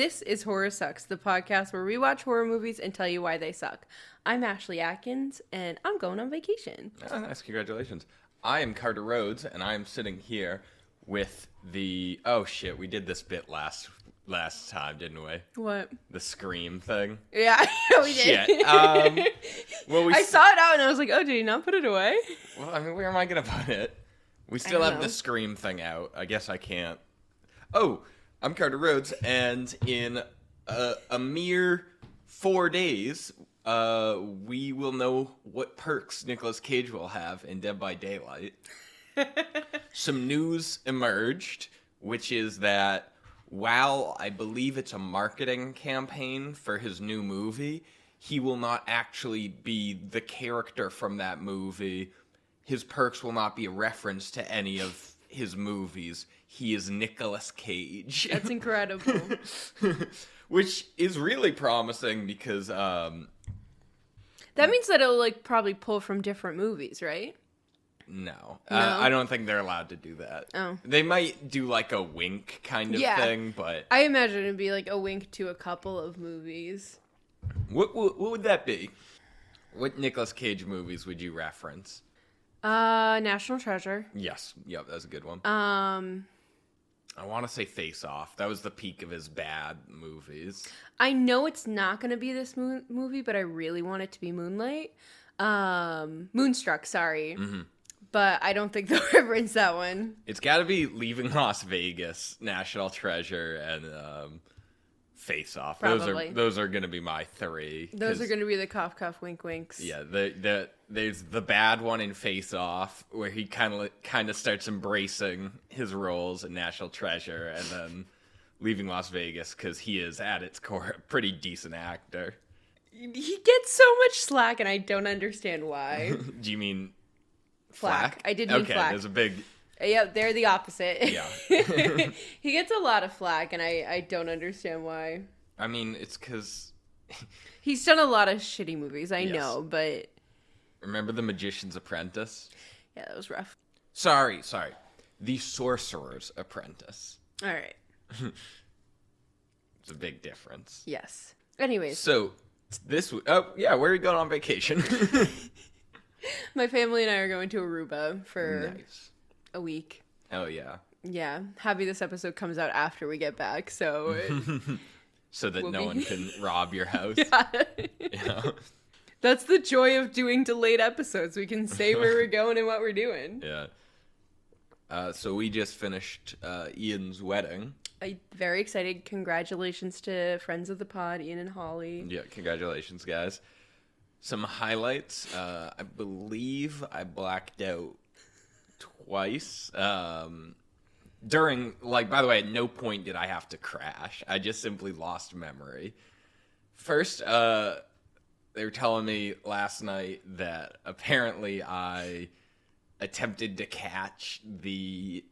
This is Horror Sucks, the podcast where we watch horror movies and tell you why they suck. I'm Ashley Atkins, and I'm going on vacation. Oh, nice. Congratulations. I am Carter Rhodes, and I am sitting here with the... Oh, shit. We did this bit last time, didn't we? What? The Scream thing. Yeah, we did. Shit. I saw it out, and I was like, oh, did you not put it away? Well, I mean, where am I going to put it? We still have the Scream thing out. I guess I can't. Oh, I'm Carter Rhodes, and in a mere 4 days, we will know what perks Nicolas Cage will have in Dead by Daylight. Some news emerged, which is that while I believe it's a marketing campaign for his new movie, he will not actually be the character from that movie. His perks will not be a reference to any of his movies. He is Nicolas Cage. That's incredible. Which is really promising because... that means that it'll, probably pull from different movies, right? No. I don't think they're allowed to do that. Oh. They might do, a wink kind of thing, but... I imagine it'd be, a wink to a couple of movies. What would that be? What Nicolas Cage movies would you reference? National Treasure. Yes. Yep, that's a good one. I want to say Face Off. That was the peak of his bad movies. I know it's not going to be this movie, but I really want it to be Moonlight. Moonstruck, sorry. Mm-hmm. But I don't think they'll reference that one. It's got to be Leaving Las Vegas, National Treasure, and Face Off. Probably. Those are going to be my three. Those are going to be the cough, cough, wink, winks. Yeah, there's the bad one in Face Off, where he kind of starts embracing his roles in National Treasure, and then Leaving Las Vegas, because he is, at its core, a pretty decent actor. He gets so much slack, and I don't understand why. Do you mean flack? I did mean flack. flack. There's a big... Yeah, they're the opposite. Yeah. He gets a lot of flack, and I don't understand why. I mean, it's because... He's done a lot of shitty movies, I know, but... Remember The Magician's Apprentice? Yeah, that was rough. Sorry. The Sorcerer's Apprentice. All right. It's a big difference. Yes. Anyways. So, where are you going on vacation? My family and I are going to Aruba for a week. Oh, yeah. Yeah. Happy this episode comes out after we get back, so... So that no one can rob your house. Yeah. That's the joy of doing delayed episodes. We can say where we're going and what we're doing. Yeah. So we just finished Ian's wedding. I'm very excited. Congratulations to friends of the pod, Ian and Holly. Yeah, congratulations, guys. Some highlights. I believe I blacked out twice. During, by the way, at no point did I have to crash. I just simply lost memory. First, they were telling me last night that apparently I attempted to catch the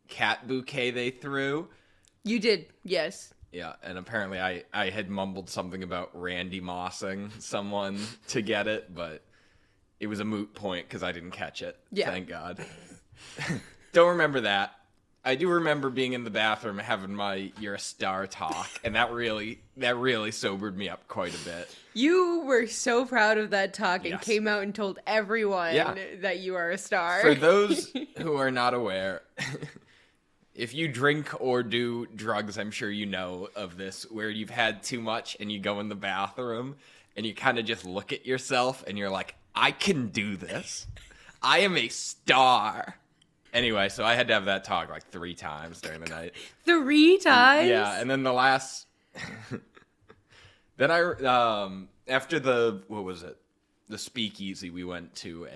cat bouquet they threw. You did, yes. Yeah, and apparently I had mumbled something about Randy Mossing someone to get it, but it was a moot point because I didn't catch it. Yeah. Thank God. Don't remember that. I do remember being in the bathroom having my "you're a star" talk, and that really sobered me up quite a bit. You were so proud of that talk and came out and told everyone that you are a star. For those who are not aware, if you drink or do drugs, I'm sure you know of this, where you've had too much and you go in the bathroom and you kind of just look at yourself and you're like, I can do this. I am a star. Anyway, so I had to have that talk 3 times during the night. 3 times? Yeah, and then the last... Then after the speakeasy, we went to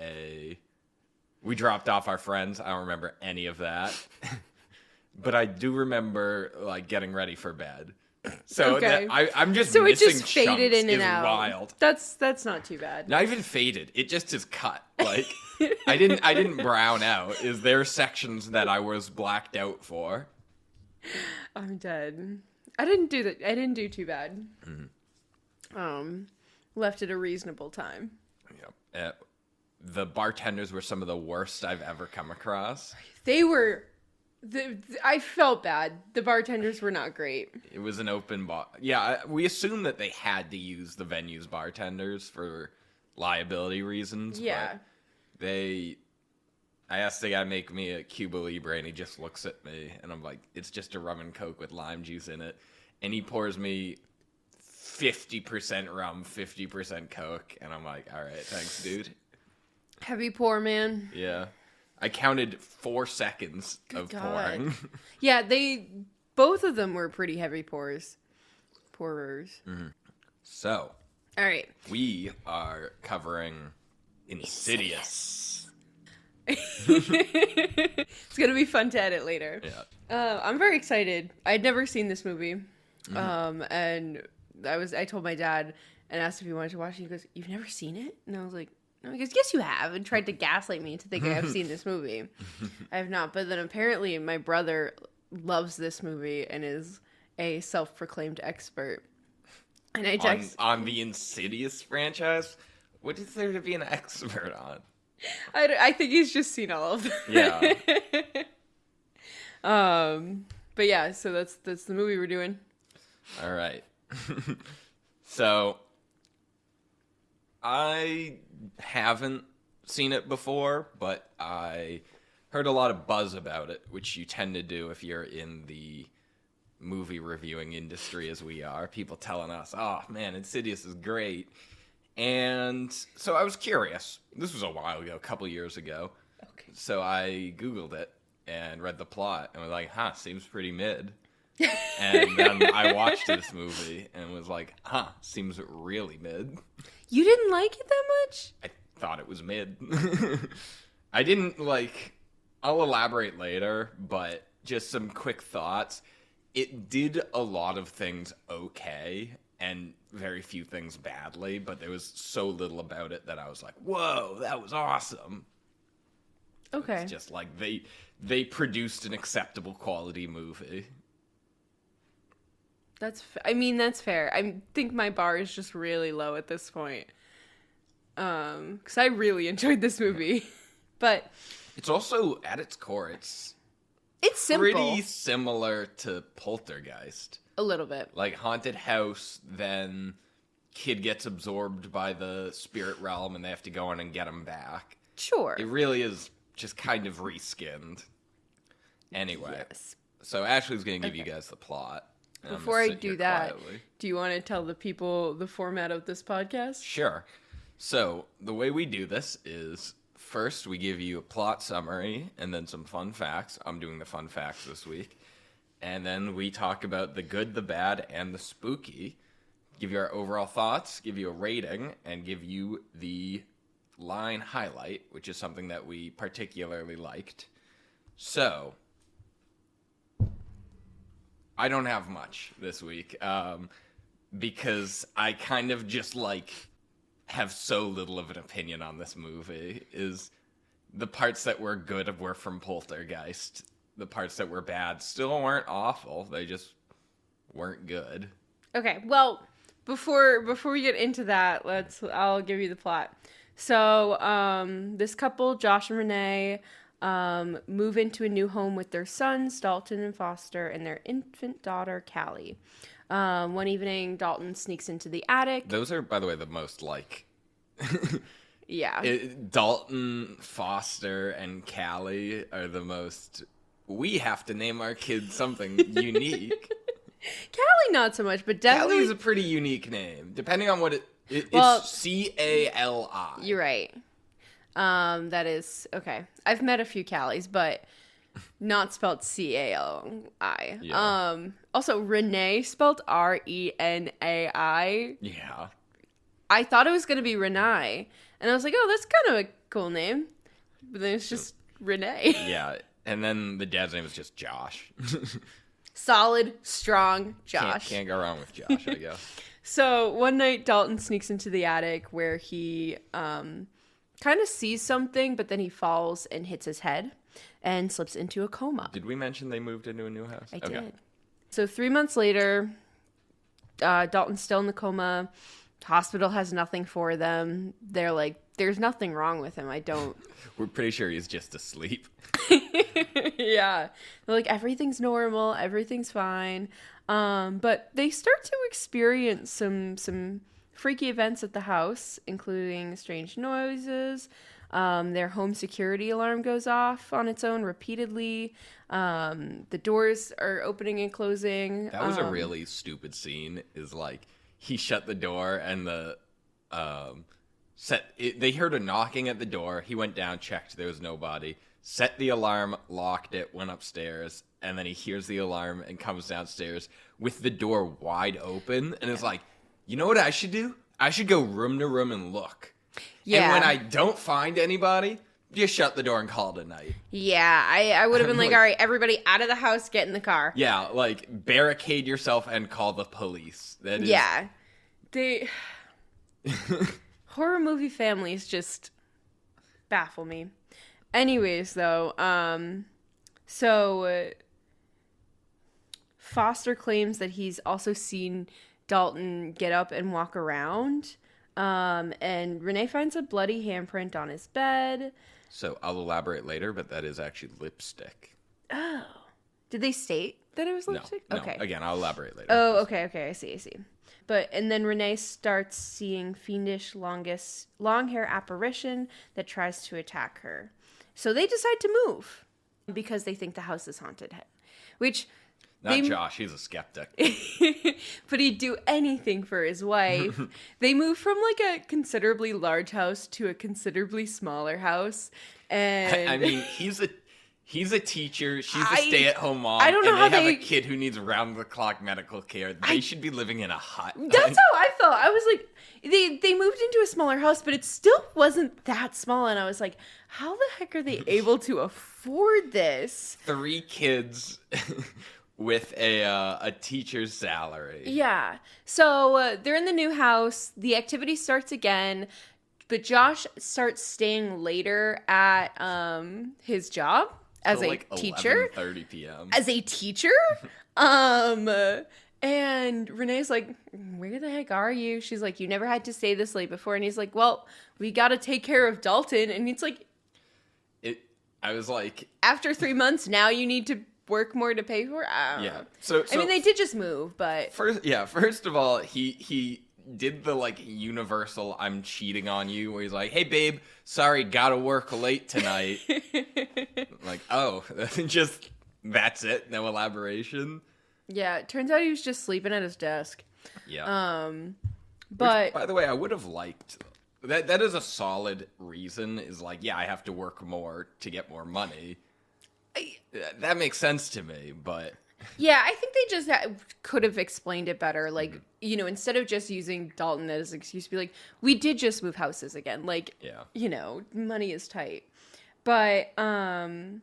we dropped off our friends. I don't remember any of that. But I do remember, getting ready for bed. So I'm just missing chunks. So it just faded in and out. Wild. That's not too bad. Not even faded. It just is cut. I didn't brown out. Is there sections that I was blacked out for? I'm dead. I didn't do that. I didn't do too bad. Mm-hmm. Left at a reasonable time. Yep. The bartenders were some of the worst I've ever come across. They were I felt bad. The bartenders were not great. It was an open bar. Yeah, we assumed that they had to use the venue's bartenders for liability reasons. Yeah. But I asked the guy to make me a Cuba Libre, and he just looks at me, and I'm like, it's just a rum and coke with lime juice in it. And he pours me 50% rum, 50% coke, and I'm like, all right, thanks, dude. Heavy pour, man. Yeah. I counted 4 seconds of pouring. Yeah, both of them were pretty heavy pourers. Mm-hmm. So, all right, we are covering Insidious. It's gonna be fun to edit later. Yeah. I'm very excited. I'd never seen this movie, and I told my dad and asked if he wanted to watch it. He goes, "You've never seen it?" And I was like, "No." He goes, "Yes, you have," and tried to gaslight me into thinking I've seen this movie. I have not. But then apparently my brother loves this movie and is a self-proclaimed expert. And I just on the Insidious franchise, what is there to be an expert on? I think he's just seen all of them. Yeah. But yeah, so that's the movie we're doing. All right. So I haven't seen it before, but I heard a lot of buzz about it, which you tend to do if you're in the movie reviewing industry as we are. People telling us, "Oh man, Insidious is great." And so I was curious. This was a while ago, a couple years ago. Okay. So I Googled it and read the plot and was like, seems pretty mid. And then I watched this movie and was like, seems really mid. You didn't like it that much? I thought it was mid. I didn't I'll elaborate later, but just some quick thoughts. It did a lot of things okay and very few things badly, but there was so little about it that I was like, whoa, that was awesome. Okay. It's just like they produced an acceptable quality movie. That's fair. I think my bar is just really low at this point. Because I really enjoyed this movie. But it's also, at its core, it's simple. Pretty similar to Poltergeist. A little bit. Like haunted house, then kid gets absorbed by the spirit realm and they have to go in and get him back. Sure. It really is just kind of reskinned. Anyway. Yes. So Ashley's going to give you guys the plot. Before I do that, do you want to tell the people the format of this podcast? Sure. So the way we do this is first we give you a plot summary and then some fun facts. I'm doing the fun facts this week. And then we talk about the good, the bad, and the spooky. Give you our overall thoughts, give you a rating, and give you the line highlight, which is something that we particularly liked. So, I don't have much this week, because I kind of just, have so little of an opinion on this movie. Is the parts that were good were from Poltergeist. The parts that were bad still weren't awful. They just weren't good. Okay, well, before we get into that, I'll give you the plot. So, this couple, Josh and Renee, move into a new home with their sons, Dalton and Foster, and their infant daughter, Callie. One evening, Dalton sneaks into the attic. Those are, by the way, the most yeah. Dalton, Foster, and Callie are the most. We have to name our kids something unique. Callie, not so much, but definitely. Callie's a pretty unique name, depending on what it's Cali. You're right. That is okay. I've met a few Callies, but not spelled Cali. Yeah. Also, Renee spelled Renai. Yeah. I thought it was gonna be Renee, and I was like, oh, that's kind of a cool name. But then it's just Renee. Yeah. And then the dad's name is just Josh. Solid, strong Josh. Can't go wrong with Josh, I guess. So one night, Dalton sneaks into the attic where he kind of sees something, but then he falls and hits his head and slips into a coma. Did we mention they moved into a new house? I did. So 3 months later, Dalton's still in the coma. Hospital has nothing for them. They're like, there's nothing wrong with him. We're pretty sure he's just asleep. Yeah. They're like, everything's normal. Everything's fine. But they start to experience some freaky events at the house, including strange noises. Their home security alarm goes off on its own repeatedly. The doors are opening and closing. That was a really stupid scene. Is like he shut the door and they heard a knocking at the door. He went down, checked, there was nobody. Set the alarm, locked it, went upstairs, and then he hears the alarm and comes downstairs with the door wide open and is like, you know what I should do? I should go room to room and look. Yeah. And when I don't find anybody, just shut the door and call it a night. Yeah, I would have been like, all right, everybody out of the house, get in the car. Yeah, like, barricade yourself and call the police. That is... Yeah. Horror movie families just baffle me. Anyways, though, so Foster claims that he's also seen Dalton get up and walk around. And Renee finds a bloody handprint on his bed. So I'll elaborate later, but that is actually lipstick. Oh. Did they state that it was lipstick? No. Okay. Again, I'll elaborate later. Oh, okay. I see. And then Renee starts seeing fiendish long hair apparition that tries to attack her. So they decide to move because they think the house is haunted. Which... Josh, he's a skeptic. But he'd do anything for his wife. They moved from like a considerably large house to a considerably smaller house. And I mean, he's a teacher. She's a stay-at-home mom. I don't know how they have a kid who needs round-the-clock medical care. They should be living in a hut. That's how I felt. I was like, they moved into a smaller house, but it still wasn't that small. And I was like, how the heck are they able to afford this? 3 kids with a teacher's salary. Yeah. So they're in the new house. The activity starts again. But Josh starts staying later at his job as a like teacher. 11:30 p.m. As a teacher. And Renee's like, where the heck are you? She's like, you never had to stay this late before. And he's like, well, we got to take care of Dalton. And it's like... I was like... After 3 months, now you need to work more to pay for it? I don't know. So I mean, they did just move, but... First of all, he did the, like, universal I'm cheating on you, where he's like, hey, babe, sorry, gotta work late tonight. Like, oh, just, that's it? No elaboration? Yeah, it turns out he was just sleeping at his desk. Yeah. But... Which, by the way, I would have liked... That is a solid reason, is like, yeah, I have to work more to get more money. That makes sense to me, but... Yeah, I think they just could have explained it better. Like, you know, instead of just using Dalton as an excuse, be like, we did just move houses again. Like, you know, money is tight. But then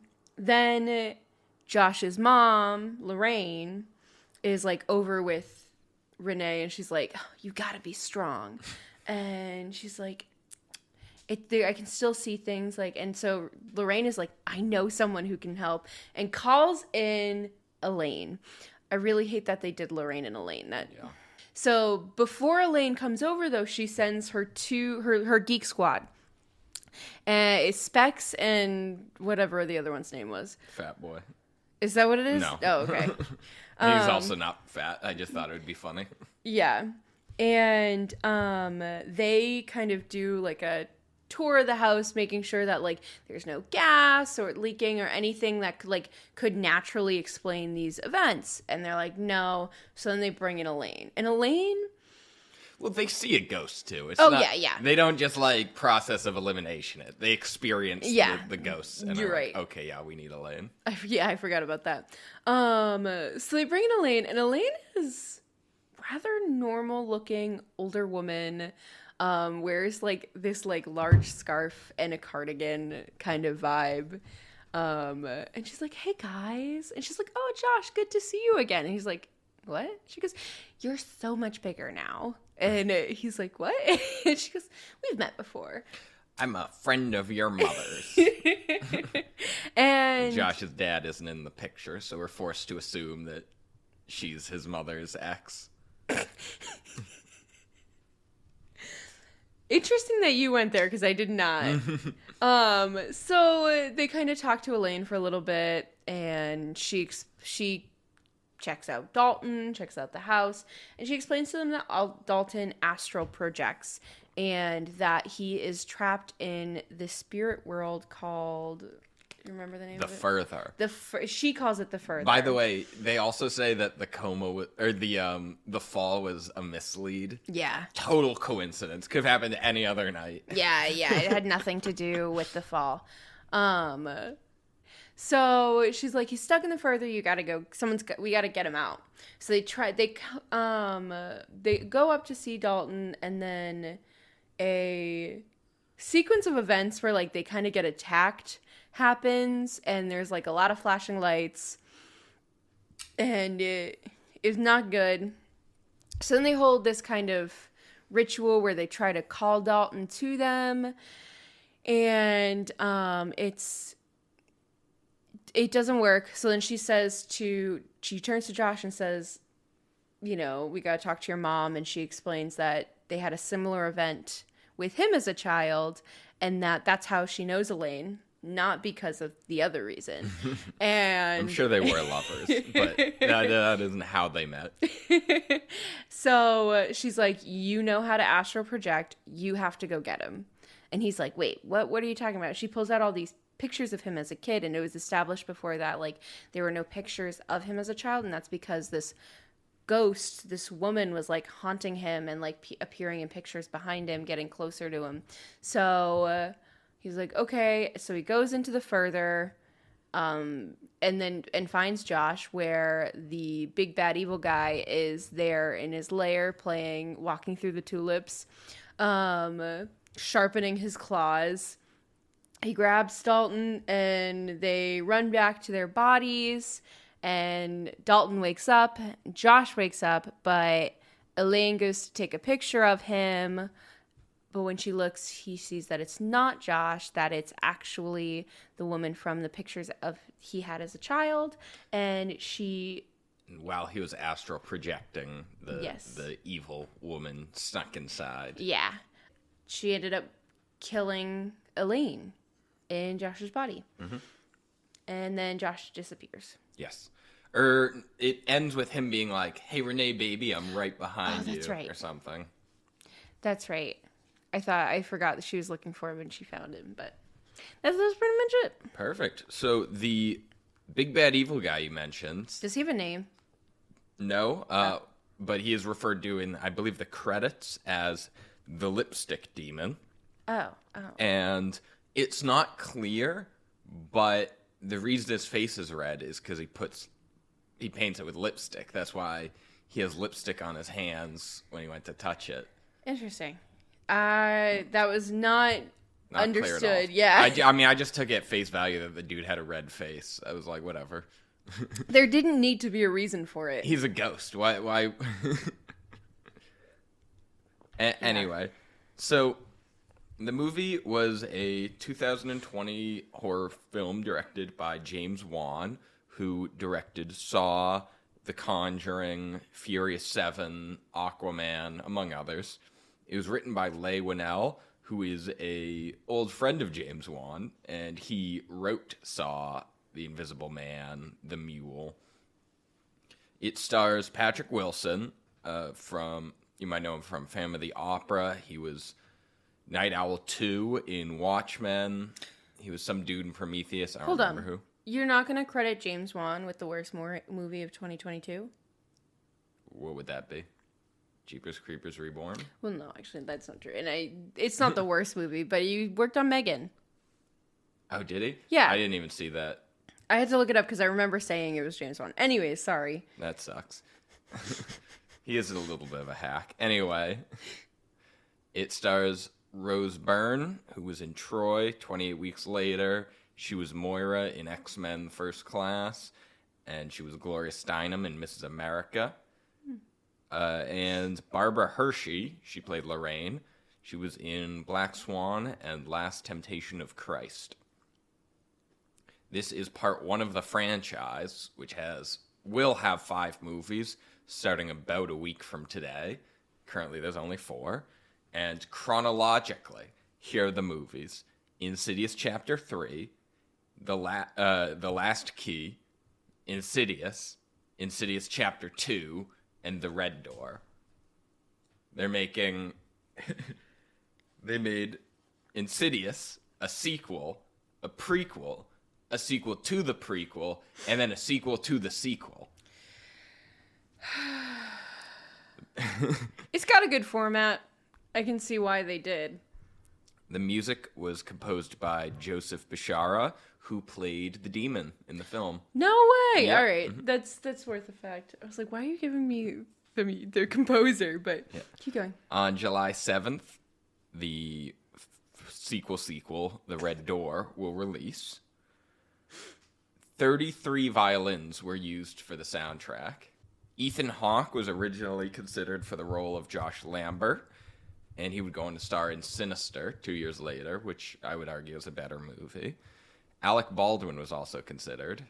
Josh's mom, Lorraine, is like over with Renee, and she's like, oh, you gotta be strong. And she's like, I can still see things. Like, and so Lorraine is like, I know someone who can help, and calls in Elaine. I really hate that they did Lorraine and Elaine. So before Elaine comes over, though, she sends her geek squad. It's Specs and whatever the other one's name was. Fat Boy. Is that what it is? No. Oh, okay. He's also not fat. I just thought it would be funny. Yeah. And they kind of do like a tour of the house, making sure that like there's no gas or leaking or anything that could naturally explain these events. And they're like, no. So then they bring in Elaine. And Elaine... Well, they see a ghost too. It's yeah. They don't just like process of elimination it. They experience the ghosts. And you're right. Like, okay, yeah, we need Elaine. I forgot about that. So they bring in Elaine, and Elaine is rather normal looking older woman. Wears like this like large scarf and a cardigan kind of vibe. And she's like, hey guys. And she's like, oh, Josh, good to see you again. And he's like, what? She goes, you're so much bigger now. And he's like, what? And she goes, we've met before. I'm a friend of your mother's. And Josh's dad isn't in the picture, so we're forced to assume that she's his mother's ex. Interesting that you went there because I did not. So they kind of talk to Elaine for a little bit, and she checks out Dalton, checks out the house, and she explains to them that Dalton astral projects and that he is trapped in the spirit world called. You remember the name of it? The Further. She calls it the Further. By the way, they also say that the coma or the fall was a mislead. Yeah. Total coincidence. Could have happened any other night. Yeah. It had nothing to do with the fall. So she's like, he's stuck in the Further. You gotta go. We gotta get him out. So they go up to see Dalton, and then a sequence of events where like they kind of get attacked happens, and there's like a lot of flashing lights, and it is not good. So then they hold this kind of ritual where they try to call Dalton to them, and it doesn't work. So then she turns to Josh and says, we gotta talk to your mom, and she explains that they had a similar event with him as a child, and that's how she knows Elaine, not because of the other reason. And I'm sure they were lovers, but that isn't how they met. So she's like, you know how to astral project. You have to go get him. And he's like, wait, what are you talking about? She pulls out all these pictures of him as a kid, and it was established before that, like, there were no pictures of him as a child, and that's because this woman was like haunting him and like appearing in pictures behind him, getting closer to him. So he's like, okay. So he goes into the Further, and finds Josh, where the big bad evil guy is there in his lair walking through the tulips, sharpening his claws. He grabs Dalton, and they run back to their bodies. And Dalton wakes up, Josh wakes up, but Elaine goes to take a picture of him. But when she looks, he sees that it's not Josh, that it's actually the woman from the pictures of he had as a child. And while he was astral projecting, yes, the evil woman stuck inside. Yeah. She ended up killing Elaine in Josh's body. Mm-hmm. And then Josh disappears. Yes. Or it ends with him being like, hey, Renee, baby, I'm right behind you. Right. Or something. That's right. I forgot that she was looking for him and she found him, but that's pretty much it. Perfect. So the big bad evil guy you mentioned. Does he have a name? No, but he is referred to in, I believe, the credits as the Lipstick Demon. Oh. And it's not clear, but the reason his face is red is because he paints it with lipstick. That's why he has lipstick on his hands when he went to touch it. Interesting. That was not understood. Clear at all. Yeah. I just took it at face value that the dude had a red face. I was like, whatever. There didn't need to be a reason for it. He's a ghost. Why? Anyway, so the movie was a 2020 horror film directed by James Wan, who directed Saw, The Conjuring, Furious 7, Aquaman, among others. It was written by Leigh Whannell, who is a old friend of James Wan, and he wrote Saw, The Invisible Man, The Mule. It stars Patrick Wilson, you might know him from Phantom of the Opera. He was Night Owl 2 in Watchmen. He was some dude in Prometheus. I don't remember who. You're not going to credit James Wan with the worst movie of 2022? What would that be? Jeepers Creepers Reborn? Well, no, actually, that's not true. And it's not the worst movie, but he worked on Megan. Oh, did he? Yeah. I didn't even see that. I had to look it up because I remember saying it was James Wan. Anyways, sorry. That sucks. He is a little bit of a hack. Anyway, it stars Rose Byrne, who was in Troy 28 Weeks Later. She was Moira in X-Men First Class. And she was Gloria Steinem in Mrs. America. And Barbara Hershey, she played Lorraine. She was in Black Swan and Last Temptation of Christ. This is part 1 of the franchise, which will have 5 movies, starting about a week from today. Currently, there's only 4. And chronologically, here are the movies. Insidious Chapter 3, The Last Key, Insidious Chapter 2, and The Red Door. They made Insidious a sequel, a prequel, a sequel to the prequel, and then a sequel to the sequel. It's got a good format. I can see why they did. The music was composed by Joseph Bishara, who played the demon in the film. No way! Yep. All right, that's worth a fact. I was like, why are you giving me the composer? But keep going. On July 7th, the sequel, The Red Door, will release. 33 violins were used for the soundtrack. Ethan Hawke was originally considered for the role of Josh Lambert, and he would go on to star in Sinister 2 years later, which I would argue is a better movie. Alec Baldwin was also considered.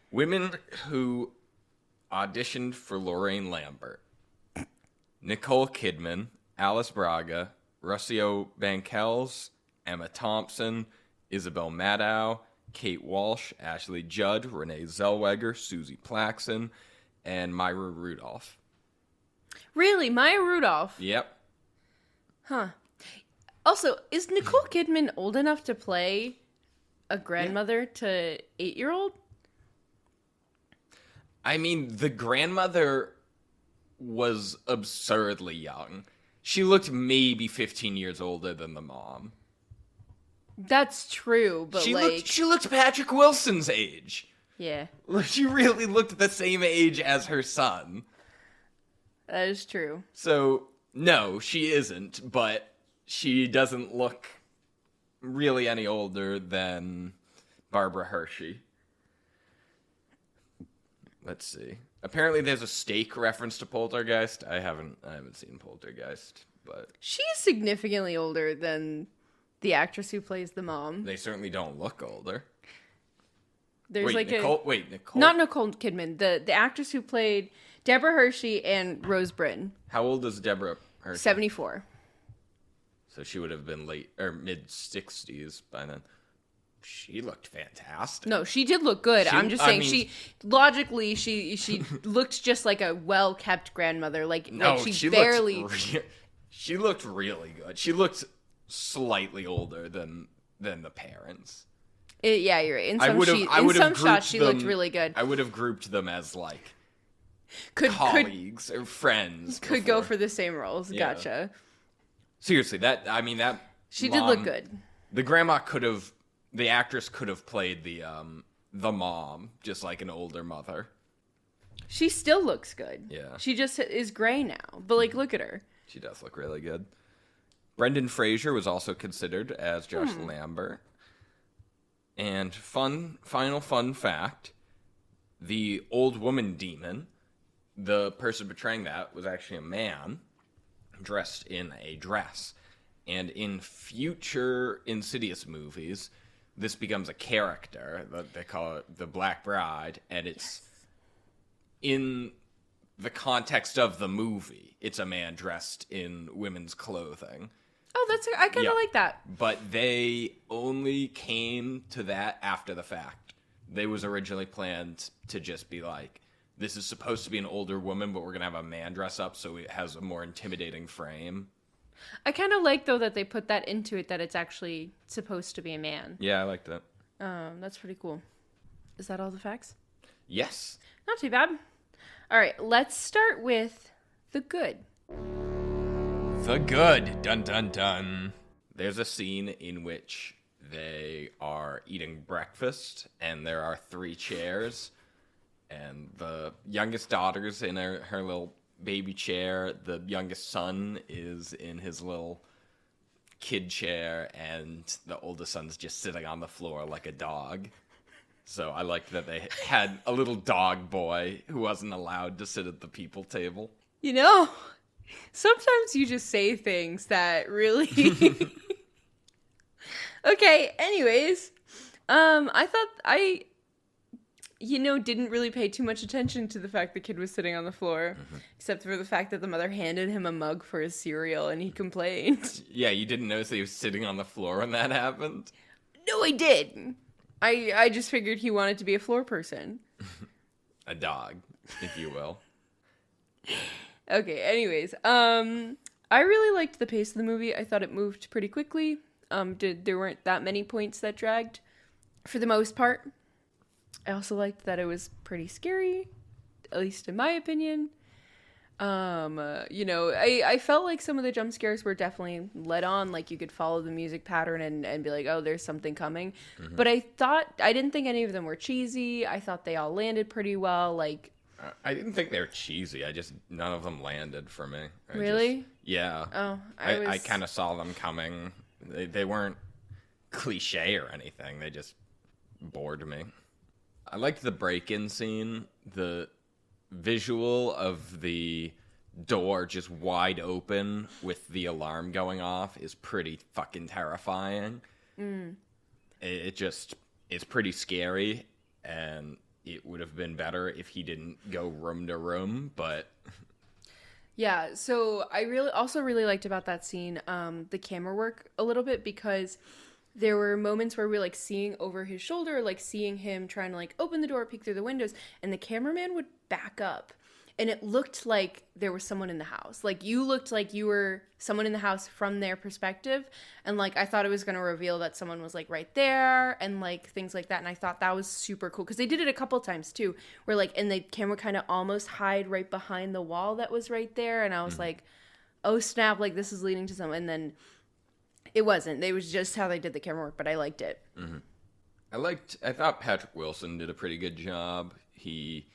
Women who auditioned for Lorraine Lambert: Nicole Kidman, Alice Braga, Rocio Banquels, Emma Thompson, Isabel Maddow, Kate Walsh, Ashley Judd, Renee Zellweger, Susie Plaxton, and Myra Rudolph. Really? Maya Rudolph? Yep. Huh. Also, is Nicole Kidman old enough to play a grandmother to 8-year-old? I mean, the grandmother was absurdly young. She looked maybe 15 years older than the mom. That's true, but She looked Patrick Wilson's age. Yeah. She really looked the same age as her son. That is true. So, no, she isn't, but she doesn't look really any older than Barbara Hershey. Let's see. Apparently there's a steak reference to Poltergeist. I haven't seen Poltergeist, but She's significantly older than the actress who plays the mom. they certainly don't look older. There's Nicole? Not Nicole Kidman. The actress who played Deborah Hershey and Rose Byrne. How old is Deborah Hershey? 74. So she would have been late or mid 60s by then. She looked fantastic. No, she did look good. I'm just saying she looked just like a well-kept grandmother. Like she barely. She looked really good. She looked slightly older than the parents. Yeah, you're right. In some shots, she looked really good. I would have grouped them as like colleagues or friends. Could go for the same roles. Yeah. Gotcha. Seriously, she did look good. The actress could have played the mom, just like an older mother. She still looks good. Yeah. She just is gray now, but like, look at her. She does look really good. Brendan Fraser was also considered as Josh Lambert. And final fun fact, the old woman demon, the person portraying that was actually a man dressed in a dress. And in future Insidious movies, this becomes a character. They call it the Black Bride, and it's in the context of the movie. It's a man dressed in women's clothing. Oh, I kind of like that. But they only came to that after the fact. They was originally planned to just be like, this is supposed to be an older woman, but we're going to have a man dress up so it has a more intimidating frame. I kind of like, though, that they put that into it, that it's actually supposed to be a man. Yeah, I like that. That's pretty cool. Is that all the facts? Yes. Not too bad. All right, let's start with the good. The good. Dun, dun, dun. There's a scene in which they are eating breakfast, and there are 3 chairs, and the youngest daughter's in her little baby chair. The youngest son is in his little kid chair, and the oldest son's just sitting on the floor like a dog. So I liked that they had a little dog boy who wasn't allowed to sit at the people table. You know, sometimes you just say things that really... Okay, anyways, I didn't really pay too much attention to the fact the kid was sitting on the floor, except for the fact that the mother handed him a mug for his cereal and he complained. Yeah, you didn't notice that he was sitting on the floor when that happened? No, I did. I just figured he wanted to be a floor person. A dog, if you will. Okay, anyways, I really liked the pace of the movie. I thought it moved pretty quickly. There weren't that many points that dragged, for the most part. I also liked that it was pretty scary, at least in my opinion. I felt like some of the jump scares were definitely led on, like you could follow the music pattern and be like, oh, there's something coming. Mm-hmm. But I didn't think any of them were cheesy. I thought they all landed pretty well. Like, I didn't think they were cheesy. None of them landed for me. Really? Yeah. Oh, I kind of saw them coming. They weren't cliche or anything. They just bored me. I liked the break-in scene. The visual of the door just wide open with the alarm going off is pretty fucking terrifying. It's pretty scary, and it would have been better if he didn't go room to room, but... Yeah, so I really liked about that scene the camera work a little bit, because there were moments where we were like seeing over his shoulder, like seeing him trying to like open the door, peek through the windows, and the cameraman would back up, and it looked like there was someone in the house. Like, you looked like you were someone in the house from their perspective, and like I thought it was going to reveal that someone was like right there and like things like that, and I thought that was super cool, because they did it a couple times too, where like, and the camera kind of almost hide right behind the wall that was right there, and I was like, oh snap, like this is leading to something, and then it wasn't. It was just how they did the camera work, but I liked it. Mm-hmm. I thought Patrick Wilson did a pretty good job. He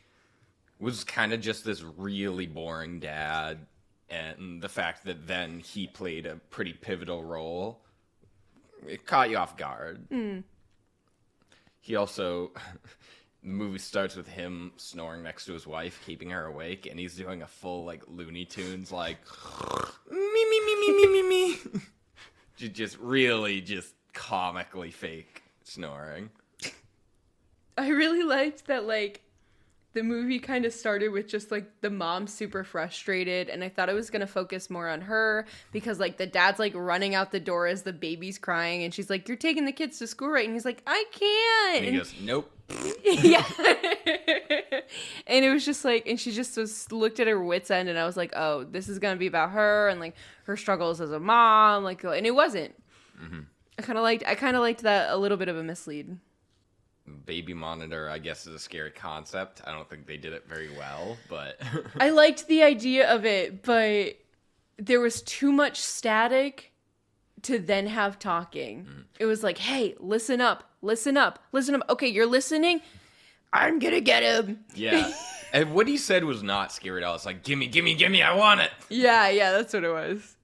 was kind of just this really boring dad, and the fact that then he played a pretty pivotal role, it caught you off guard. He also... The movie starts with him snoring next to his wife, keeping her awake, and he's doing a full, like, Looney Tunes, like... me. Just really just comically fake snoring. I really liked that, like, the movie kind of started with just, like, the mom super frustrated, and I thought it was going to focus more on her, because, like, the dad's, like, running out the door as the baby's crying, and she's like, you're taking the kids to school, right? And he's like, I can't! And he goes, nope. Yeah. And it was just, like, and she just looked at her wit's end, and I was like, oh, this is going to be about her, and, like, her struggles as a mom, like, and it wasn't. Mm-hmm. I kind of liked that a little bit of a mislead. Baby monitor, I guess, is a scary concept. I don't think they did it very well, but... I liked the idea of it, but there was too much static to then have talking. It was like, hey, listen up. Okay, you're listening? I'm gonna get him. Yeah. And what he said was not scary at all. It's like, gimme, I want it. Yeah, that's what it was.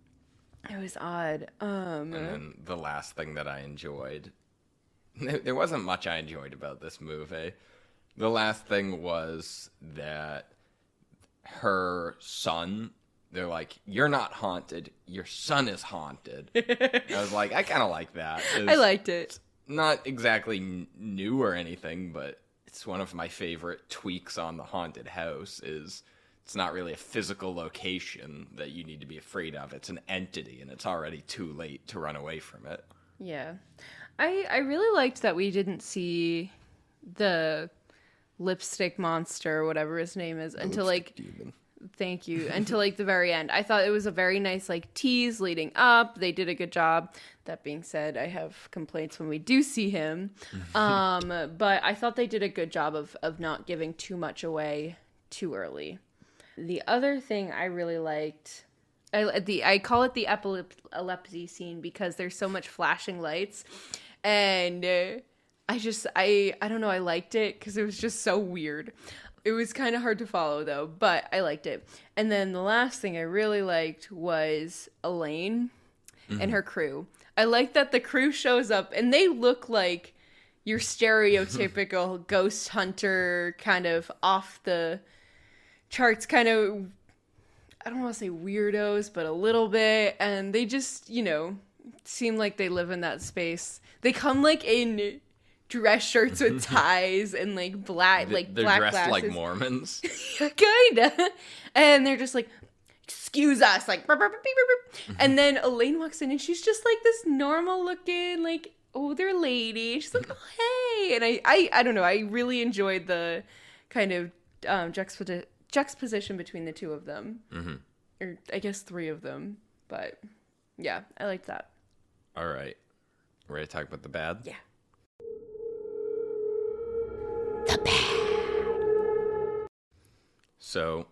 It was odd. And then the last thing that I enjoyed... There wasn't much I enjoyed about this movie. The last thing was that her son, they're like, you're not haunted, your son is haunted. I was like, I kind of like that. I liked it. Not exactly new or anything, but it's one of my favorite tweaks on the haunted house is it's not really a physical location that you need to be afraid of. It's an entity, and it's already too late to run away from it. Yeah. I really liked that we didn't see the lipstick monster, whatever his name is, until like demon. Thank you. Until like the very end. I thought it was a very nice like tease leading up. They did a good job. That being said, I have complaints when we do see him. But I thought they did a good job of not giving too much away too early. The other thing I really liked, I call it the epilepsy scene because there's so much flashing lights, and I don't know, I liked it because it was just so weird. It was kind of hard to follow though, but I liked it. And then the last thing I really liked was Elaine and her crew. I like that the crew shows up and they look like your stereotypical ghost hunter, kind of off the charts, kind of, I don't want to say weirdos, but a little bit. And they just, seem like they live in that space. They come like in dress shirts with ties and like black, like they're black dressed glasses. like Mormons. Kinda. And they're just like, excuse us, like, burp, burp, burp, burp, burp. And then Elaine walks in and she's just like this normal looking, like, older lady. She's like, oh, hey. And I don't know, I really enjoyed the kind of juxtaposition between the two of them. Or I guess three of them. But yeah, I liked that. All right. Ready to talk about the bad? Yeah. The bad. So,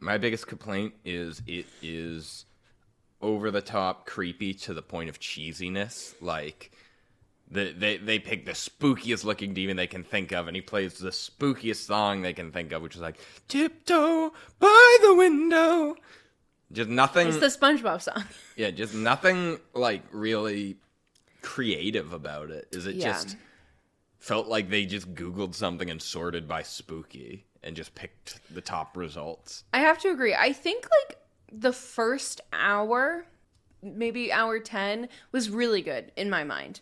my biggest complaint is it is over the top creepy to the point of cheesiness. Like, they pick the spookiest looking demon they can think of, and he plays the spookiest song they can think of, which is like, tiptoe by the window. Just nothing. It's the SpongeBob song. Yeah, just nothing like really creative about it. Is it just felt like they just Googled something and sorted by spooky and just picked the top results. I have to agree. I think like the first hour, maybe hour 10, was really good in my mind.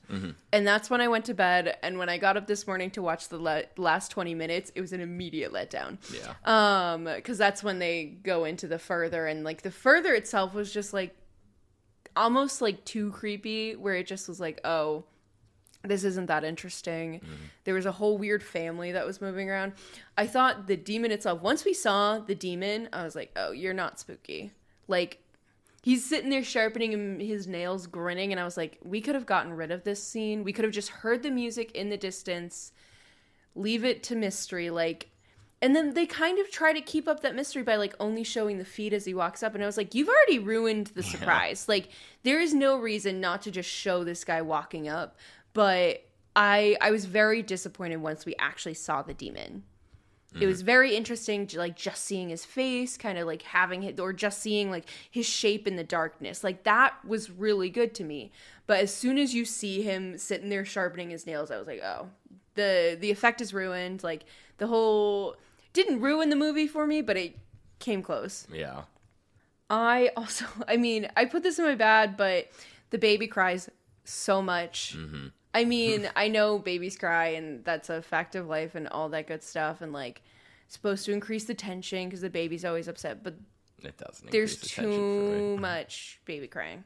And that's when I went to bed. And when I got up this morning to watch the last 20 minutes, it was an immediate letdown. Yeah. Because that's when they go into the further. And like the further itself was just like almost like too creepy, where it just was like, oh, this isn't that interesting. There was a whole weird family that was moving around. I thought the demon itself, once we saw the demon, I was like, oh, you're not spooky. Like, he's sitting there sharpening his nails, grinning, and I was like, we could have gotten rid of this scene. We could have just heard the music in the distance, leave it to mystery, like, and then they kind of try to keep up that mystery by, like, only showing the feet as he walks up, and I was like, you've already ruined the surprise. Like, there is no reason not to just show this guy walking up. But I was very disappointed once we actually saw the demon. It was very interesting, like, just seeing his face, kind of, like, having it, or just seeing, like, his shape in the darkness. Like, that was really good to me. But as soon as you see him sitting there sharpening his nails, I was like, oh, the effect is ruined. Like, the whole... Didn't ruin the movie for me, but it came close. Yeah. I also... I mean, I put this in my bad, but the baby cries so much. I mean, I know babies cry, and that's a fact of life and all that good stuff, and, like, it's supposed to increase the tension because the baby's always upset, but it doesn't. There's too much baby crying.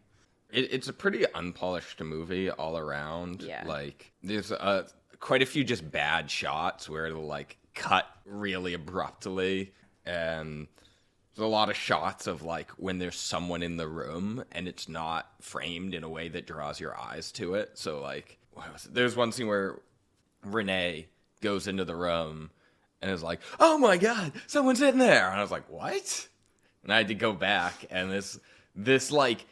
It's a pretty unpolished movie all around. Yeah. Like, there's quite a few just bad shots where it'll, like, cut really abruptly, and there's a lot of shots of, like, when there's someone in the room, and it's not framed in a way that draws your eyes to it. So, like... There's one scene where Renee goes into the room and is like, oh my god, someone's in there. And I was like, what? And I had to go back, and this like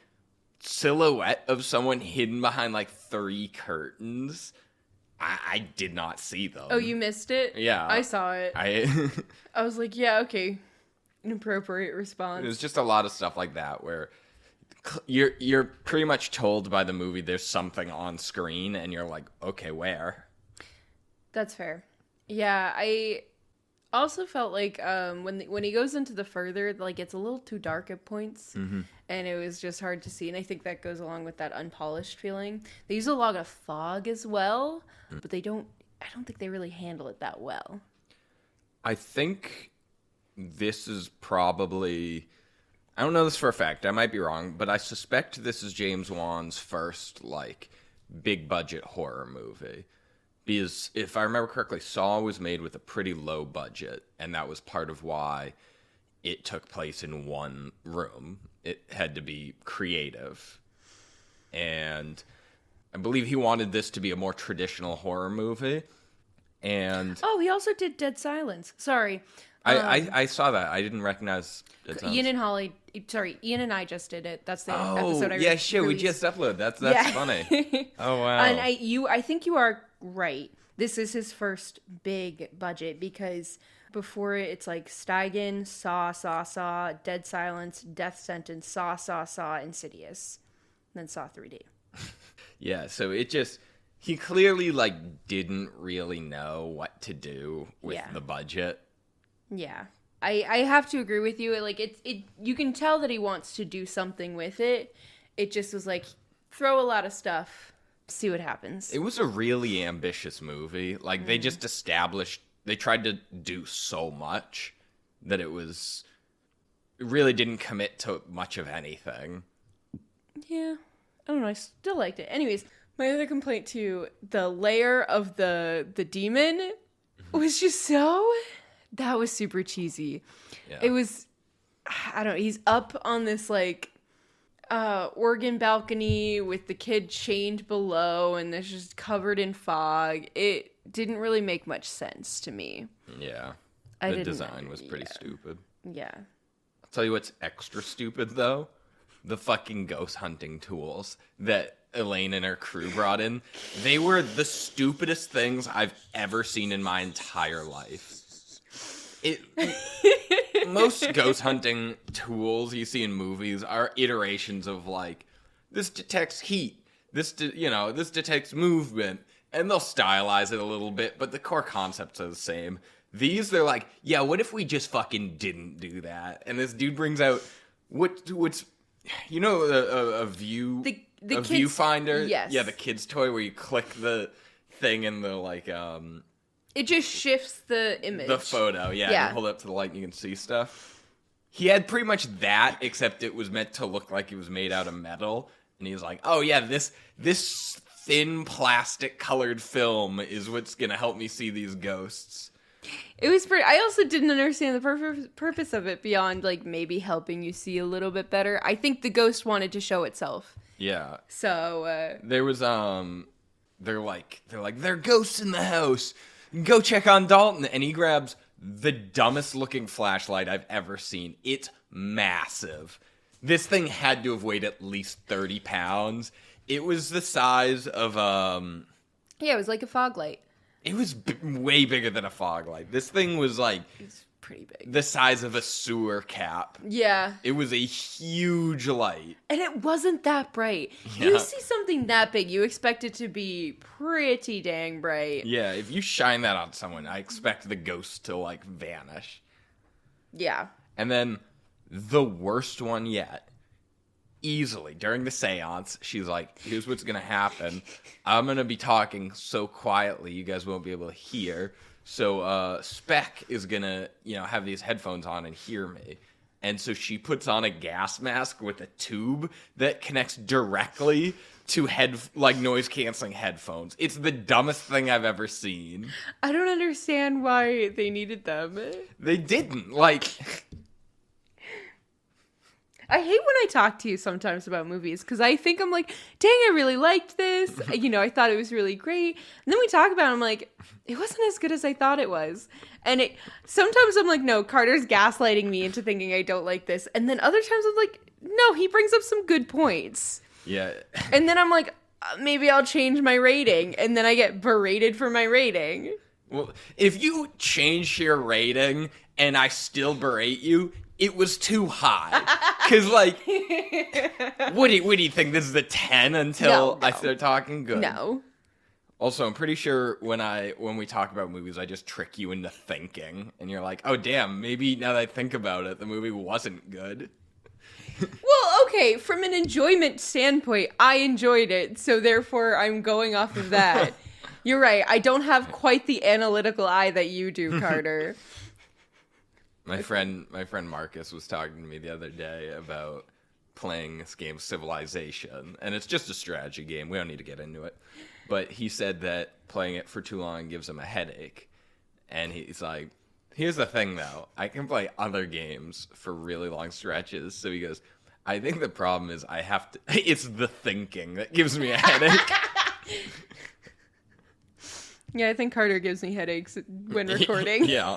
silhouette of someone hidden behind like 3 curtains. I did not see them. Oh, you missed it? Yeah. I saw it. I was like, yeah, okay. An appropriate response. There's just a lot of stuff like that where you're pretty much told by the movie there's something on screen, and you're like, okay, where? That's fair. Yeah, I also felt like when he goes into the further, like, it's a little too dark at points, and it was just hard to see, and I think that goes along with that unpolished feeling. They use a lot of fog as well, but I don't think they really handle it that well. I think this is probably... I don't know this for a fact. I might be wrong, but I suspect this is James Wan's first, like, big-budget horror movie. Because, if I remember correctly, Saw was made with a pretty low budget, and that was part of why it took place in one room. It had to be creative. And I believe he wanted this to be a more traditional horror movie. And... Oh, he also did Dead Silence. Sorry. I saw that. I didn't recognize it. Ian and I just did it. That's the episode I yeah, sure. We just uploaded. That's funny. Oh, wow. And I think you are right. This is his first big budget, because before it's like Steigen, Saw, Dead Silence, Death Sentence, Saw, Insidious, and then Saw 3D. Yeah, so it just... He clearly, like, didn't really know what to do with the budget. Yeah, I have to agree with you. Like, it you can tell that he wants to do something with it. It just was like, throw a lot of stuff see what happens. It was a really ambitious movie. Like, they just they tried to do so much that it really didn't commit to much of anything. Yeah. I don't know. I still liked it. Anyways, my other complaint too, the layer of the demon was just that was super cheesy. Yeah. It was, I don't know, he's up on this like organ balcony with the kid chained below and there's just covered in fog. It didn't really make much sense to me. Yeah. The design was pretty stupid. Yeah. I'll tell you what's extra stupid, though. The fucking ghost hunting tools that Elaine and her crew brought in. They were the stupidest things I've ever seen in my entire life. Most ghost hunting tools you see in movies are iterations of, like, this detects heat. This detects movement. And they'll stylize it a little bit, but the core concepts are the same. These, they're like, yeah, what if we just fucking didn't do that? And this dude brings out what's, you know, a viewfinder? Yes. Yeah, the kid's toy where you click the thing and the, like, it just shifts the image. The photo, yeah. You hold it up to the light and you can see stuff. He had pretty much that, except it was meant to look like it was made out of metal. And he was like, oh, yeah, this thin plastic colored film is what's going to help me see these ghosts. It was pretty. I also didn't understand the purpose of it beyond like maybe helping you see a little bit better. I think the ghost wanted to show itself. Yeah. So there was they're like there are ghosts in the house. Go check on Dalton, and he grabs the dumbest looking flashlight I've ever seen. It's massive. This thing had to have weighed at least 30 pounds. It was the size of yeah, it was like a fog light. It was way bigger than a fog light. This thing was like It's pretty big. The size of a sewer cap. Yeah. It was a huge light. And it wasn't that bright. Yeah. You see something that big, you expect it to be pretty dang bright. Yeah, if you shine that on someone, I expect the ghost to like vanish. Yeah. And then the worst one yet. Easily, during the seance, she's like, here's what's going to happen. I'm going to be talking so quietly you guys won't be able to hear. So Spec is going to, have these headphones on and hear me. And so she puts on a gas mask with a tube that connects directly to noise-canceling headphones. It's the dumbest thing I've ever seen. I don't understand why they needed them. They didn't. I hate when I talk to you sometimes about movies because I think I'm like, dang, I really liked this. I thought it was really great. And then we talk about it, I'm like, it wasn't as good as I thought it was. And sometimes I'm like, no, Carter's gaslighting me into thinking I don't like this. And then other times I'm like, no, he brings up some good points. Yeah. And then I'm like, maybe I'll change my rating. And then I get berated for my rating. Well, if you change your rating and I still berate you, it was too high. Because, what do you think? This is a 10 until No. I start talking? Good. No. Also, I'm pretty sure when we talk about movies, I just trick you into thinking. And you're like, oh, damn, maybe now that I think about it, the movie wasn't good. Well, okay, from an enjoyment standpoint, I enjoyed it. So, therefore, I'm going off of that. You're right. I don't have quite the analytical eye that you do, Carter. My friend Marcus was talking to me the other day about playing this game Civilization, and it's just a strategy game. We don't need to get into it. But he said that playing it for too long gives him a headache. And he's like, here's the thing, though. I can play other games for really long stretches. So he goes, I think the problem is it's the thinking that gives me a headache. Yeah, I think Carter gives me headaches when recording. Yeah.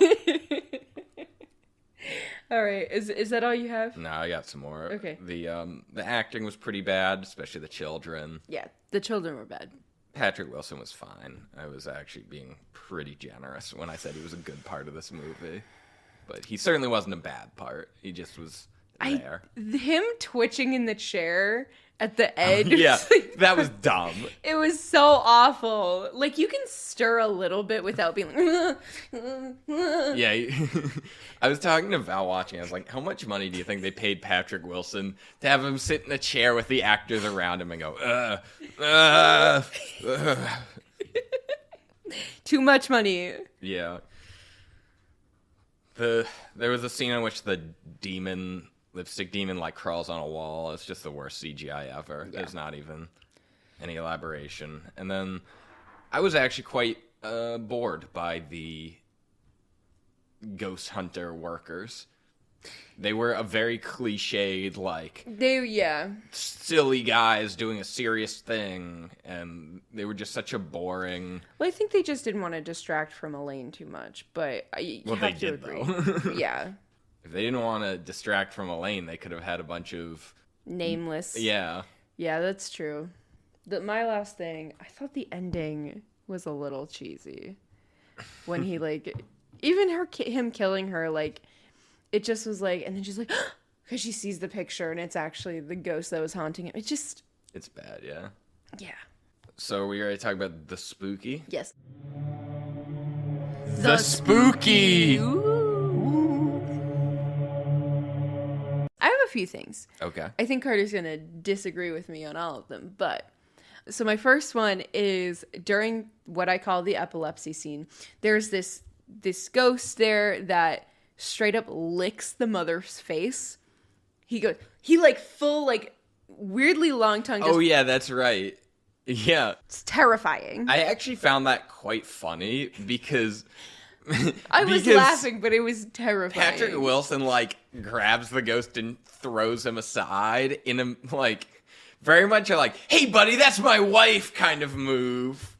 All right, is that all you have? No, I got some more. Okay. The acting was pretty bad, especially the children. Yeah, the children were bad. Patrick Wilson was fine. I was actually being pretty generous when I said he was a good part of this movie. But he certainly wasn't a bad part. He just was there. Him twitching in the chair at the edge. Yeah, that was dumb. It was so awful. Like, you can stir a little bit without being like... Yeah, I was talking to Val watching. I was like, how much money do you think they paid Patrick Wilson to have him sit in a chair with the actors around him and go, Too much money. Yeah. There was a scene in which the lipstick demon, like, crawls on a wall. It's just the worst CGI ever. Yeah. There's not even any elaboration. And then I was actually quite bored by the ghost hunter workers. They were a very cliched, like... silly guys doing a serious thing, and they were just such a boring... Well, I think they just didn't want to distract from Elaine too much, but I have to agree. Though. Yeah. If they didn't want to distract from Elaine, they could have had a bunch of... nameless. Yeah. Yeah, that's true. My last thing, I thought the ending was a little cheesy. When he, like... even him killing her, like... it just was like, and then she's like, because she sees the picture and it's actually the ghost that was haunting him. It's bad, yeah. Yeah. So we already talked about the spooky? Yes. The spooky! Ooh. I have a few things. Okay. I think Carter's going to disagree with me on all of them, but... so my first one is during what I call the epilepsy scene. There's this ghost there that... straight up licks the mother's face. He like full, like, weirdly long tongue. Oh yeah, that's right. Yeah. It's terrifying. I actually found that quite funny because... I was laughing, but it was terrifying. Patrick Wilson, like, grabs the ghost and throws him aside in a, like, very much a, like, hey buddy, that's my wife kind of move.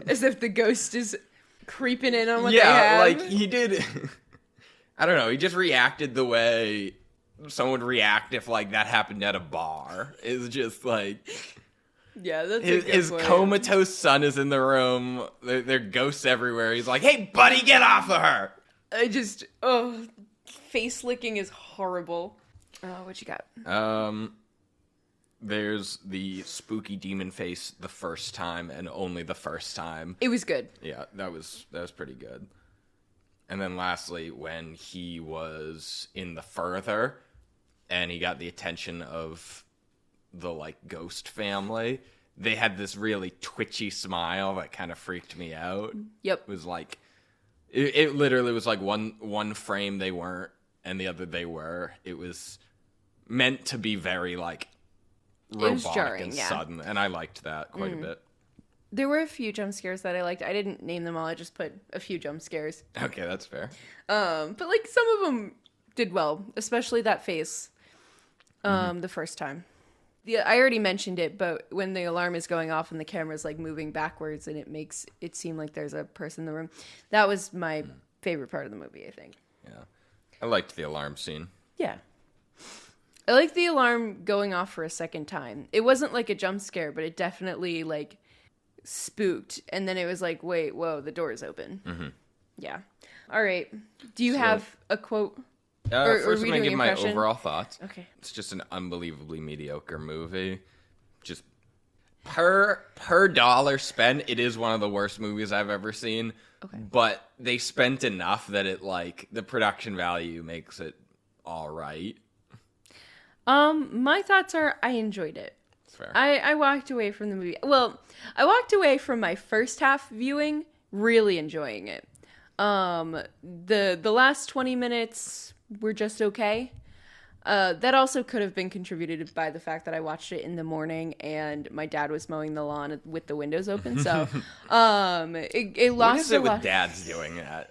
As if the ghost is creeping in on what they have. Yeah, like, he did... I don't know, he just reacted the way someone would react if, like, that happened at a bar. It's just, like... yeah, that's his comatose son is in the room. There are ghosts everywhere. He's like, hey, buddy, get off of her! Face licking is horrible. What you got? There's the spooky demon face the first time, and only the first time. It was good. Yeah, that was pretty good. And then lastly, when he was in the further and he got the attention of the, like, ghost family, they had this really twitchy smile that kind of freaked me out. Yep. It was like, it literally was like one frame they weren't and the other they were. It was meant to be very, like, robotic jarring, and sudden. And I liked that quite a bit. There were a few jump scares that I liked. I didn't name them all. I just put a few jump scares. Okay, that's fair. But, like, some of them did well, especially that face the first time. I already mentioned it, but when the alarm is going off and the camera's, like, moving backwards and it makes it seem like there's a person in the room, that was my favorite part of the movie, I think. Yeah. I liked the alarm scene. Yeah. I liked the alarm going off for a second time. It wasn't, like, a jump scare, but it definitely, like... spooked, and then it was like, wait, whoa, the door is open. Mm-hmm. Yeah. All right. Do you have a quote? First, I'm going to give my overall thoughts. Okay. It's just an unbelievably mediocre movie. Just per dollar spent, it is one of the worst movies I've ever seen. Okay. But they spent enough that it, like, the production value makes it all right. My thoughts are I enjoyed it. Fair. I walked away from the movie. Well, I walked away from my first half viewing really enjoying it. The last 20 minutes were just okay. That also could have been contributed by the fact that I watched it in the morning and my dad was mowing the lawn with the windows open. So, it lost. What is it with dads doing that?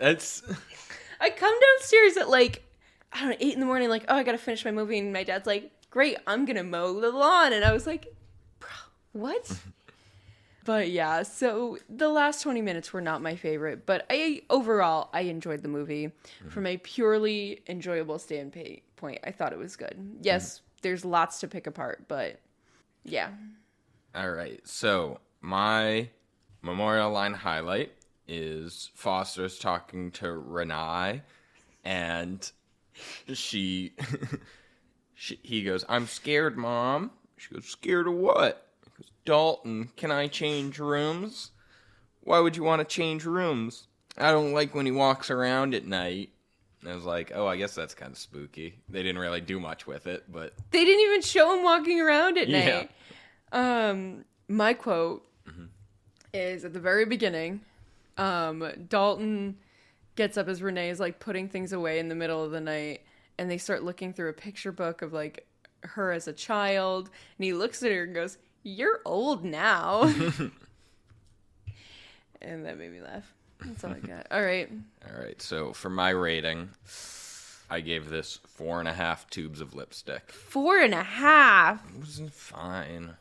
I come downstairs at, like, I don't know, 8 a.m, like, oh, I gotta finish my movie, and my dad's like, great, I'm gonna mow the lawn. And I was like, bro, what? But yeah, so the last 20 minutes were not my favorite, but overall I enjoyed the movie. From a purely enjoyable standpoint, I thought it was good. Yes, there's lots to pick apart, but yeah. All right, so my memorial line highlight is Foster's talking to Renai, and he goes, "I'm scared, Mom." She goes, scared of what? He goes, Dalton, can I change rooms? Why would you want to change rooms? I don't like when he walks around at night. And I was like, oh, I guess that's kind of spooky. They didn't really do much with it, but... They didn't even show him walking around at night. My quote is at the very beginning, Dalton gets up as Renee is, like, putting things away in the middle of the night, and they start looking through a picture book of, like, her as a child, and he looks at her and goes, you're old now. And that made me laugh. That's all I got. All right, so for my rating, I gave this 4.5 tubes of lipstick. 4.5? It wasn't fine.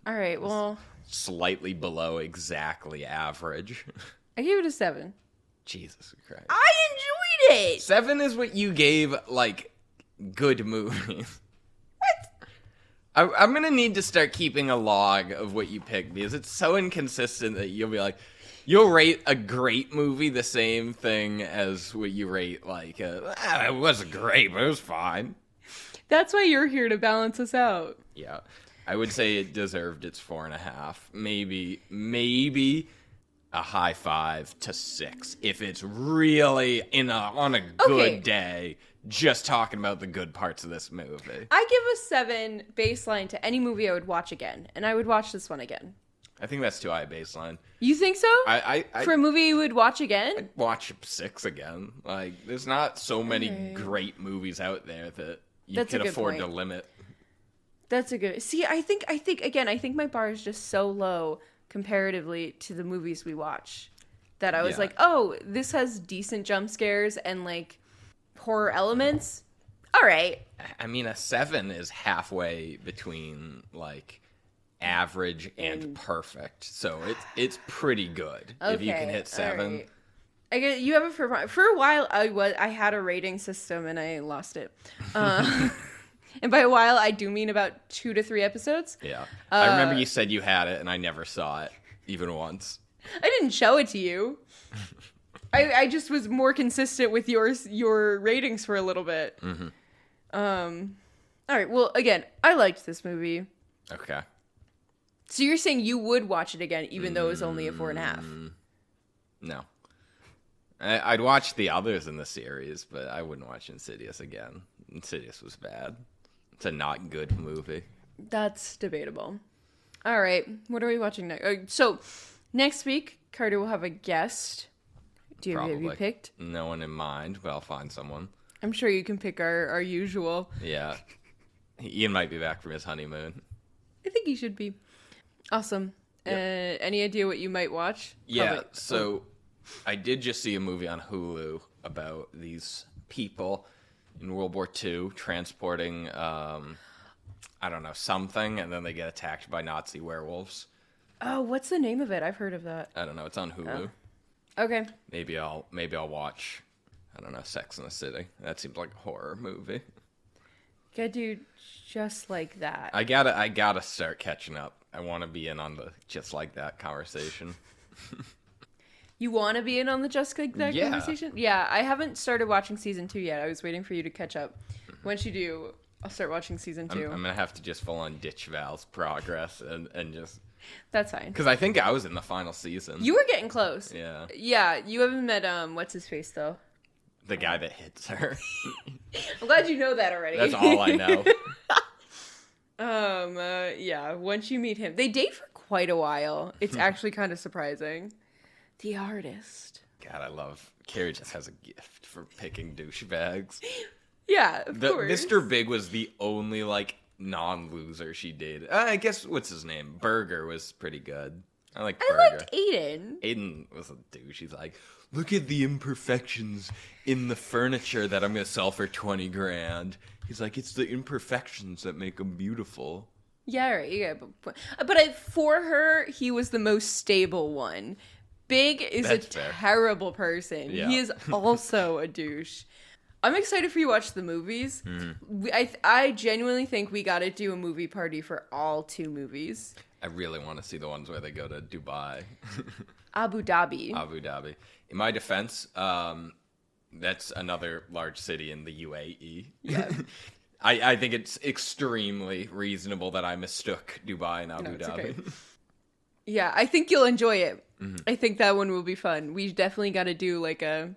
All right, well... Slightly below exactly average. I gave it a 7. Jesus Christ. I enjoyed it! 7 is what you gave, like, good movies. What? I'm going to need to start keeping a log of what you pick, because it's so inconsistent that you'll be like, you'll rate a great movie the same thing as what you rate, like, it wasn't great, but it was fine. That's why you're here to balance us out. Yeah. I would say it deserved its 4.5. Maybe a high 5 to 6 if it's really on a good day, just talking about the good parts of this movie. I give a 7 baseline to any movie I would watch again, and I would watch this one again. I think that's too high baseline. You think so? For a movie you would watch again? I'd watch 6 again. Like, there's not so many great movies out there that you can afford to limit. That's a good... See, I think my bar is just so low comparatively to the movies we watch that I was like, oh, this has decent jump scares and, like, horror elements. All right. I mean, a 7 is halfway between, like, average and perfect. So it's pretty good if you can hit 7. Right. I get you have it for a while. I had a rating system and I lost it. And by a while, I do mean about 2 to 3 episodes. Yeah. I remember you said you had it, and I never saw it, even once. I didn't show it to you. I just was more consistent with your ratings for a little bit. Mm-hmm. All right. Well, again, I liked this movie. Okay. So you're saying you would watch it again, even though it was only a 4.5? No. I'd watch the others in the series, but I wouldn't watch Insidious again. Insidious was bad. It's a not good movie. That's debatable. All right. What are we watching next? So, next week, Carter will have a guest. Have you picked? No one in mind, but I'll find someone. I'm sure you can pick our usual. Yeah. Ian might be back from his honeymoon. I think he should be. Awesome. Yep. Any idea what you might watch? Yeah, so I did just see a movie on Hulu about these people in World War II transporting, something, and then they get attacked by Nazi werewolves. Oh, what's the name of it? I've heard of that. I don't know. It's on Hulu. Oh. Okay. Maybe I'll watch, Sex and the City. That seems like a horror movie. Gotta do just like that. I gotta start catching up. I want to be in on the just like that conversation. You want to be in on the just like that conversation? Yeah, I haven't started watching season 2 yet. I was waiting for you to catch up. Once you do, I'll start watching season 2. I'm gonna have to just full on ditch Val's progress and just. That's fine. Because I think I was in the final season. You were getting close. Yeah. Yeah, you haven't met what's his face though. The guy that hits her. I'm glad you know that already. That's all I know. Yeah, once you meet him. They date for quite a while. It's actually kind of surprising. The artist. God, I love... Carrie just has a gift for picking douchebags. Yeah, of course. Mr. Big was the only, non-loser she dated. I guess, what's his name? Berger was pretty good. I liked Aiden. Aiden was a douche. He's like, look at the imperfections in the furniture that I'm going to sell for $20,000. He's like, it's the imperfections that make them beautiful. Yeah, right. Yeah, but for her, he was the most stable one. Big is That's fair. Terrible person. Yeah. He is also a douche. I'm excited for you to watch the movies. Mm-hmm. I genuinely think we got to do a movie party for all 2 movies. I really want to see the ones where they go to Dubai. Abu Dhabi. In my defense, that's another large city in the UAE. Yeah. I think it's extremely reasonable that I mistook Dubai and Abu Dhabi. Okay. Yeah, I think you'll enjoy it. Mm-hmm. I think that one will be fun. We definitely got to do like a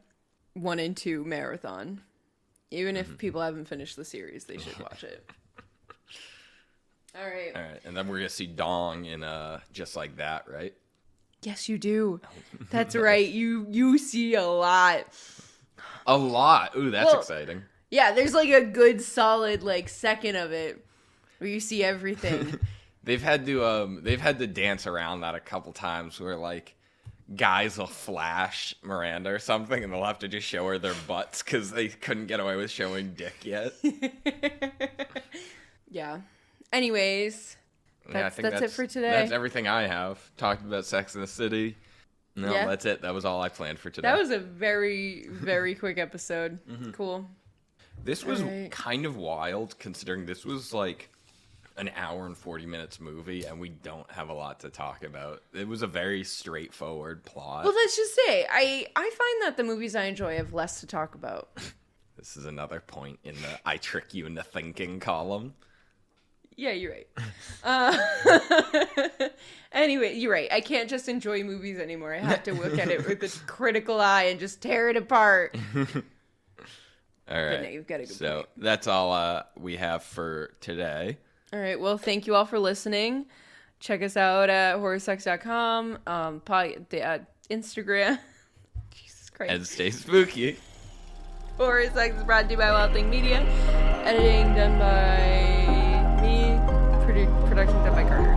1 and 2 marathon. Even if people haven't finished the series, they should watch it. All right. And then we're going to see Dong in Just Like That, right? Yes, you do. That's right. You see a lot. A lot. Ooh, that's exciting. Yeah, there's like a good solid like second of it where you see everything. They've had to dance around that a couple times where like guys will flash Miranda or something and they'll have to just show her their butts because they couldn't get away with showing dick yet. Yeah. Anyways, that's it for today. That's everything I have. Talked about Sex in the City. No, that's it. That was all I planned for today. That was a very, very quick episode. Cool. This was kind of wild considering this was like an hour and 40 minutes movie and we don't have a lot to talk about. It was a very straightforward plot. Well, let's just say I find that the movies I enjoy have less to talk about. This is another point in the I trick you into thinking column. Yeah, you're right. Anyway, you're right. I can't just enjoy movies anymore. I have to look at it with a critical eye and just tear it apart. All right. No, you've got a good point. That's all we have for today. All right. Well, thank you all for listening. Check us out at horrorsex.com, Instagram. Jesus Christ. And stay spooky. Horror Sex is brought to you by Wild Thing Media. Editing done by me. Production done by Carter.